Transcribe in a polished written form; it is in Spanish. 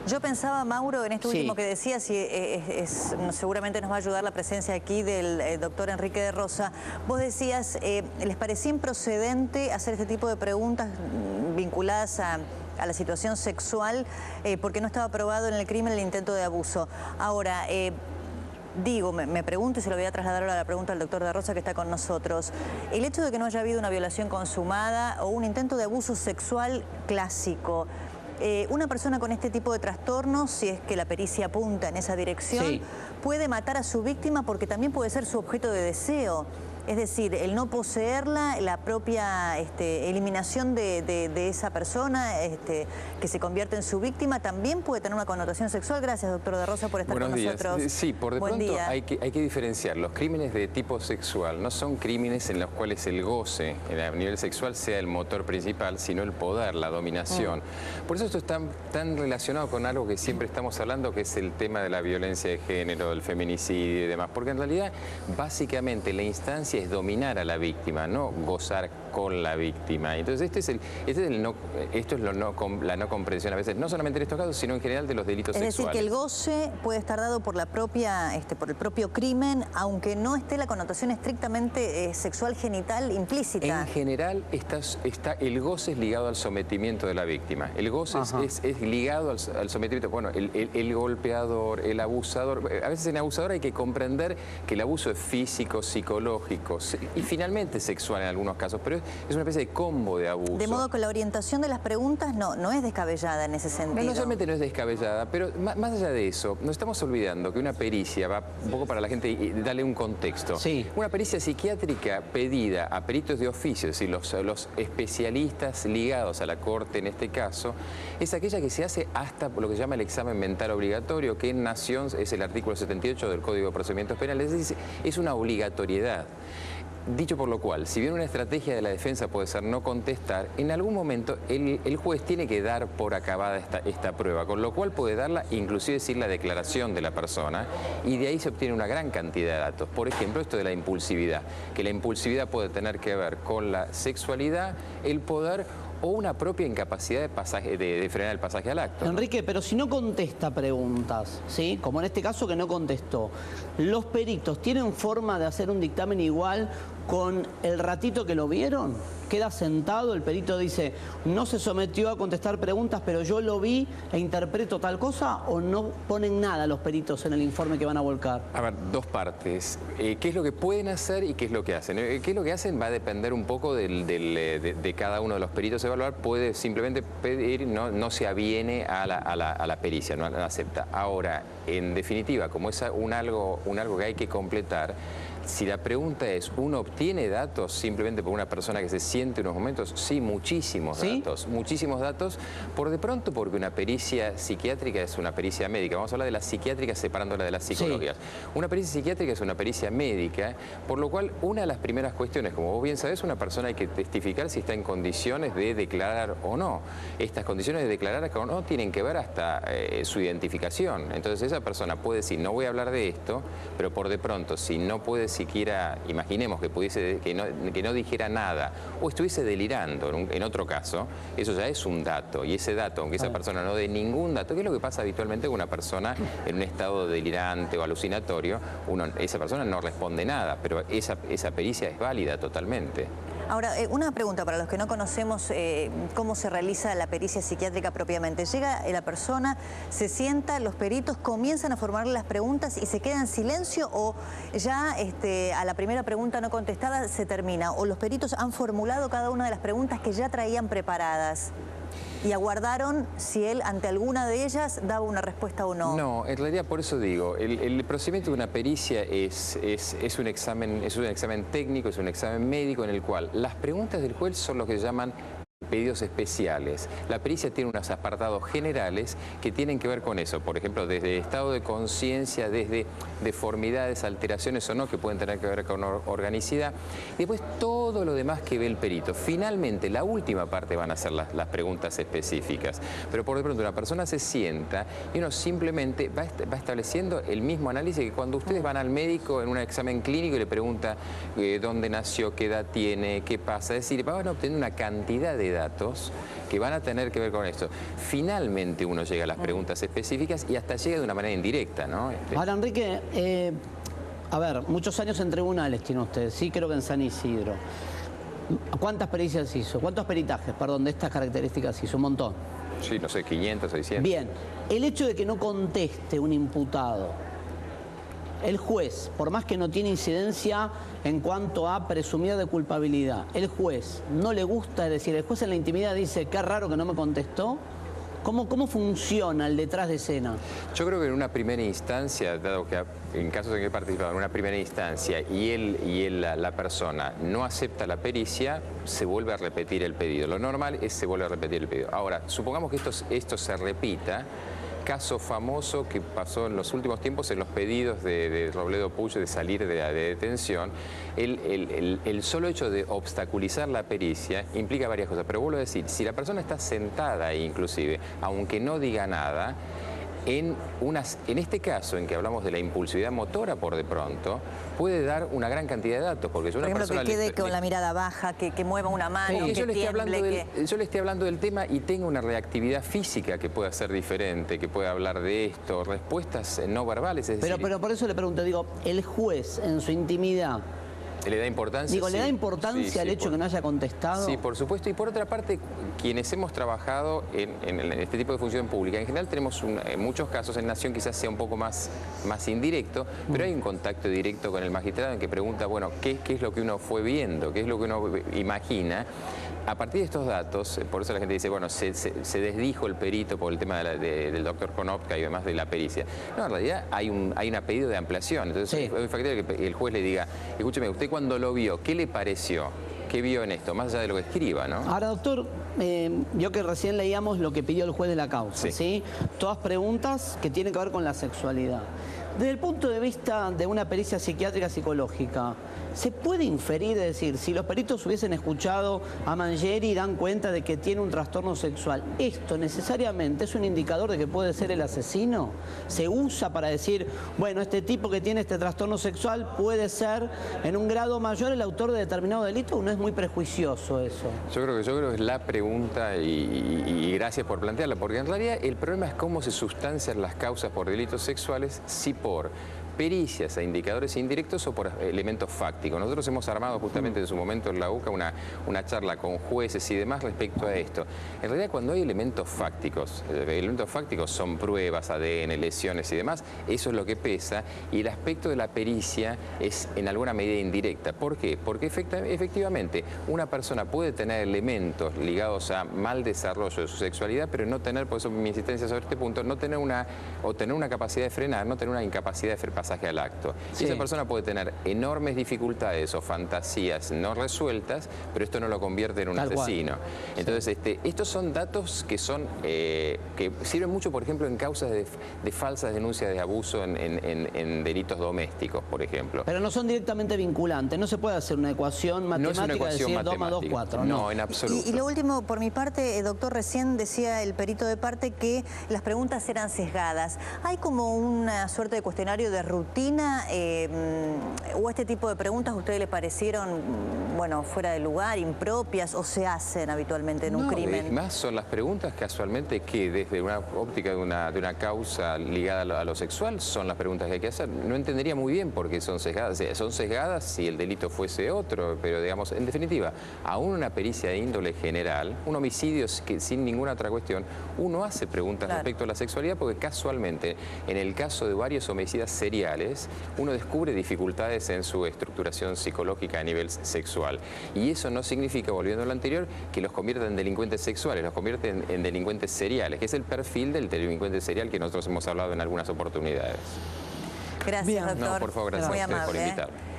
Yo pensaba, Mauro, en esto Sí. último que decías, y seguramente nos va a ayudar la presencia aquí del doctor Enrique de Rosa. Vos decías, ¿les parecía improcedente hacer este tipo de preguntas vinculadas a la situación sexual porque no estaba probado en el crimen el intento de abuso? Ahora, me pregunto, y se lo voy a trasladar ahora la pregunta al doctor de Rosa que está con nosotros. El hecho de que no haya habido una violación consumada o un intento de abuso sexual clásico, una persona con este tipo de trastornos, si es que la pericia apunta en esa dirección, Sí. puede matar a su víctima porque también puede ser su objeto de deseo. Es decir, el no poseerla, la propia eliminación de esa persona que se convierte en su víctima, también puede tener una connotación sexual. Gracias, doctor de Rosa, por estar con nosotros. Sí, por de pronto hay que diferenciar. Los crímenes de tipo sexual no son crímenes en los cuales el goce a nivel sexual sea el motor principal, sino el poder, la dominación. Por eso esto está tan relacionado con algo que siempre estamos hablando, que es el tema de la violencia de género, del feminicidio y demás. Porque en realidad, básicamente, la instancia es dominar a la víctima, no gozar con la víctima. Entonces esto es la no comprensión a veces, no solamente en estos casos, sino en general de los delitos sexuales. Es decir, que el goce puede estar dado por por el propio crimen, aunque no esté la connotación estrictamente sexual genital implícita. En general el goce es ligado al sometimiento de la víctima. El goce es ligado al sometimiento. Bueno, el golpeador, el abusador. A veces en abusador hay que comprender que el abuso es físico, psicológico y finalmente sexual en algunos casos, pero es una especie de combo de abuso. De modo que la orientación de las preguntas no es descabellada en ese sentido. No solamente no es descabellada, pero más allá de eso, nos estamos olvidando que una pericia, va un poco para la gente y darle un contexto. Sí. Una pericia psiquiátrica pedida a peritos de oficio, es decir, los especialistas ligados a la corte en este caso, es aquella que se hace hasta lo que se llama el examen mental obligatorio, que en Nación es el artículo 78 del Código de Procedimientos Penales, es decir, es una obligatoriedad. Dicho por lo cual, si bien una estrategia de la defensa puede ser no contestar, en algún momento el juez tiene que dar por acabada esta prueba, con lo cual puede darla, inclusive decir la declaración de la persona, y de ahí se obtiene una gran cantidad de datos. Por ejemplo, esto de la impulsividad, que la impulsividad puede tener que ver con la sexualidad, el poder o una propia incapacidad de frenar el pasaje al acto. Enrique, pero si no contesta preguntas, ¿sí? Como en este caso que no contestó, ¿los peritos tienen forma de hacer un dictamen igual con el ratito que lo vieron? Queda sentado, el perito dice, no se sometió a contestar preguntas, pero yo lo vi e interpreto tal cosa, ¿o no ponen nada los peritos en el informe que van a volcar? A ver, dos partes. ¿Qué es lo que pueden hacer y qué es lo que hacen? ¿Qué es lo que hacen? Va a depender un poco de cada uno de los peritos a evaluar. Puede simplemente pedir, no se aviene a la pericia, no la acepta. Ahora, en definitiva, como es algo que hay que completar, si la pregunta es, ¿uno obtiene datos simplemente por una persona que se siente unos momentos? Sí, muchísimos datos. Muchísimos datos, por de pronto porque una pericia psiquiátrica es una pericia médica. Vamos a hablar de la psiquiátrica separándola de las psicológicas. Sí. Una pericia psiquiátrica es una pericia médica, por lo cual una de las primeras cuestiones, como vos bien sabés, una persona hay que testificar si está en condiciones de declarar o no. Estas condiciones de declarar o no tienen que ver hasta su identificación. Entonces esa persona puede decir, no voy a hablar de esto, pero por de pronto, si no puede siquiera, imaginemos que no dijera nada o estuviese delirando en otro caso, eso ya es un dato, y ese dato, aunque esa persona no dé ningún dato, ¿qué es lo que pasa habitualmente con una persona en un estado delirante o alucinatorio? Esa persona no responde nada, pero esa pericia es válida totalmente. Ahora, una pregunta para los que no conocemos cómo se realiza la pericia psiquiátrica propiamente. Llega la persona, se sienta, los peritos comienzan a formularle las preguntas y se queda en silencio, o ya a la primera pregunta no contestada se termina, o los peritos han formulado cada una de las preguntas que ya traían preparadas y aguardaron si él ante alguna de ellas daba una respuesta o no. No, en realidad por eso digo, el procedimiento de una pericia es un examen técnico, es un examen médico en el cual las preguntas del juez son lo que se llaman pedidos especiales. La pericia tiene unos apartados generales que tienen que ver con eso, por ejemplo, desde estado de conciencia, desde deformidades, alteraciones o no, que pueden tener que ver con organicidad, y después todo lo demás que ve el perito. Finalmente, la última parte van a ser las preguntas específicas, pero por de pronto una persona se sienta y uno simplemente va estableciendo el mismo análisis que cuando ustedes van al médico en un examen clínico y le pregunta dónde nació, qué edad tiene, qué pasa, es decir, van a obtener una cantidad de datos que van a tener que ver con esto. Finalmente uno llega a las preguntas específicas y hasta llega de una manera indirecta, ¿no? Ahora, Enrique, a ver, muchos años en tribunales tiene usted, sí, creo que en San Isidro. ¿Cuántas pericias hizo? ¿Cuántos peritajes, perdón, de estas características hizo? Un montón. Sí, no sé, 500, 600. Bien, el hecho de que no conteste un imputado, el juez, por más que no tiene incidencia en cuanto a presumida de culpabilidad, el juez no le gusta, es decir, el juez en la intimidad dice, qué raro que no me contestó. ¿Cómo funciona el detrás de escena? Yo creo que en una primera instancia, dado que en casos en que he participado en una primera instancia y la persona no acepta la pericia, se vuelve a repetir el pedido. Lo normal es se vuelve a repetir el pedido. Ahora, supongamos que esto se repita. Caso famoso que pasó en los últimos tiempos en los pedidos de Robledo Puig de salir de detención. El solo hecho de obstaculizar la pericia implica varias cosas, pero vuelvo a decir, si la persona está sentada ahí inclusive, aunque no diga nada, en este caso en que hablamos de la impulsividad motora por de pronto, puede dar una gran cantidad de datos. Porque por ejemplo, que quede con la mirada baja, que mueva una mano, que yo le esté hablando del tema y tenga una reactividad física que pueda ser diferente, que pueda hablar de esto, respuestas no verbales. Es decir, pero por eso le pregunto, digo, el juez en su intimidad, ¿le da importancia? Digo, ¿le da importancia al hecho que no haya contestado? Sí, por supuesto. Y por otra parte, quienes hemos trabajado en este tipo de función pública, en general tenemos en muchos casos, en Nación quizás sea un poco más indirecto, pero hay un contacto directo con el magistrado en que pregunta, bueno, ¿qué es lo que uno fue viendo? ¿Qué es lo que uno imagina? A partir de estos datos, por eso la gente dice, bueno, se desdijo el perito por el tema del doctor Konopka y demás de la pericia. No, en realidad hay un pedido de ampliación. Entonces, es muy factible que el juez le diga, escúcheme, usted cuando lo vio, ¿qué le pareció? ¿Qué vio en esto? Más allá de lo que escriba, ¿no? Ahora, doctor, yo que recién leíamos lo que pidió el juez de la causa, ¿sí? Todas preguntas que tienen que ver con la sexualidad. Desde el punto de vista de una pericia psiquiátrica psicológica, ¿se puede inferir, es decir, si los peritos hubiesen escuchado a Mangieri y dan cuenta de que tiene un trastorno sexual, ¿esto necesariamente es un indicador de que puede ser el asesino? ¿Se usa para decir, bueno, este tipo que tiene este trastorno sexual puede ser en un grado mayor el autor de determinado delito, o no es muy prejuicioso eso? Yo creo que es la pregunta y gracias por plantearla, porque en realidad el problema es cómo se sustancian las causas por delitos sexuales, si por pericias a indicadores indirectos o por elementos fácticos. Nosotros hemos armado justamente en su momento en la UCA una charla con jueces y demás respecto a esto. En realidad, cuando hay elementos fácticos son pruebas, ADN, lesiones y demás, eso es lo que pesa, y el aspecto de la pericia es en alguna medida indirecta. ¿Por qué? Porque efectivamente una persona puede tener elementos ligados a mal desarrollo de su sexualidad, pero no tener, por eso mi insistencia sobre este punto, tener una capacidad de frenar, no tener una incapacidad de pasaje al acto. Sí. Esa persona puede tener enormes dificultades o fantasías no resueltas, pero esto no lo convierte en un asesino. Entonces, estos son datos que sirven mucho, por ejemplo, en causas de falsas denuncias de abuso en delitos domésticos, por ejemplo. Pero no son directamente vinculantes, no se puede hacer una ecuación matemática, no es una ecuación decir 2 más 2, 4. No, en absoluto. Y lo último, por mi parte, doctor, recién decía el perito de parte que las preguntas eran sesgadas. ¿Hay como una suerte de cuestionario de rutina o este tipo de preguntas a ustedes les parecieron, bueno, fuera de lugar, impropias, o se hacen habitualmente en un crimen? Además son las preguntas casualmente que desde una óptica de una causa ligada a lo sexual son las preguntas que hay que hacer. No entendería muy bien por qué son sesgadas. Son sesgadas si el delito fuese otro, pero digamos, en definitiva, aún una pericia de índole general, un homicidio que sin ninguna otra cuestión, uno hace preguntas respecto a la sexualidad porque casualmente en el caso de varios homicidas seriales, uno descubre dificultades en su estructuración psicológica a nivel sexual. Y eso no significa, volviendo a lo anterior, que los convierta en delincuentes sexuales, los convierte en delincuentes seriales, que es el perfil del delincuente serial que nosotros hemos hablado en algunas oportunidades. Gracias, doctor. No, por favor, gracias a ustedes por invitarme.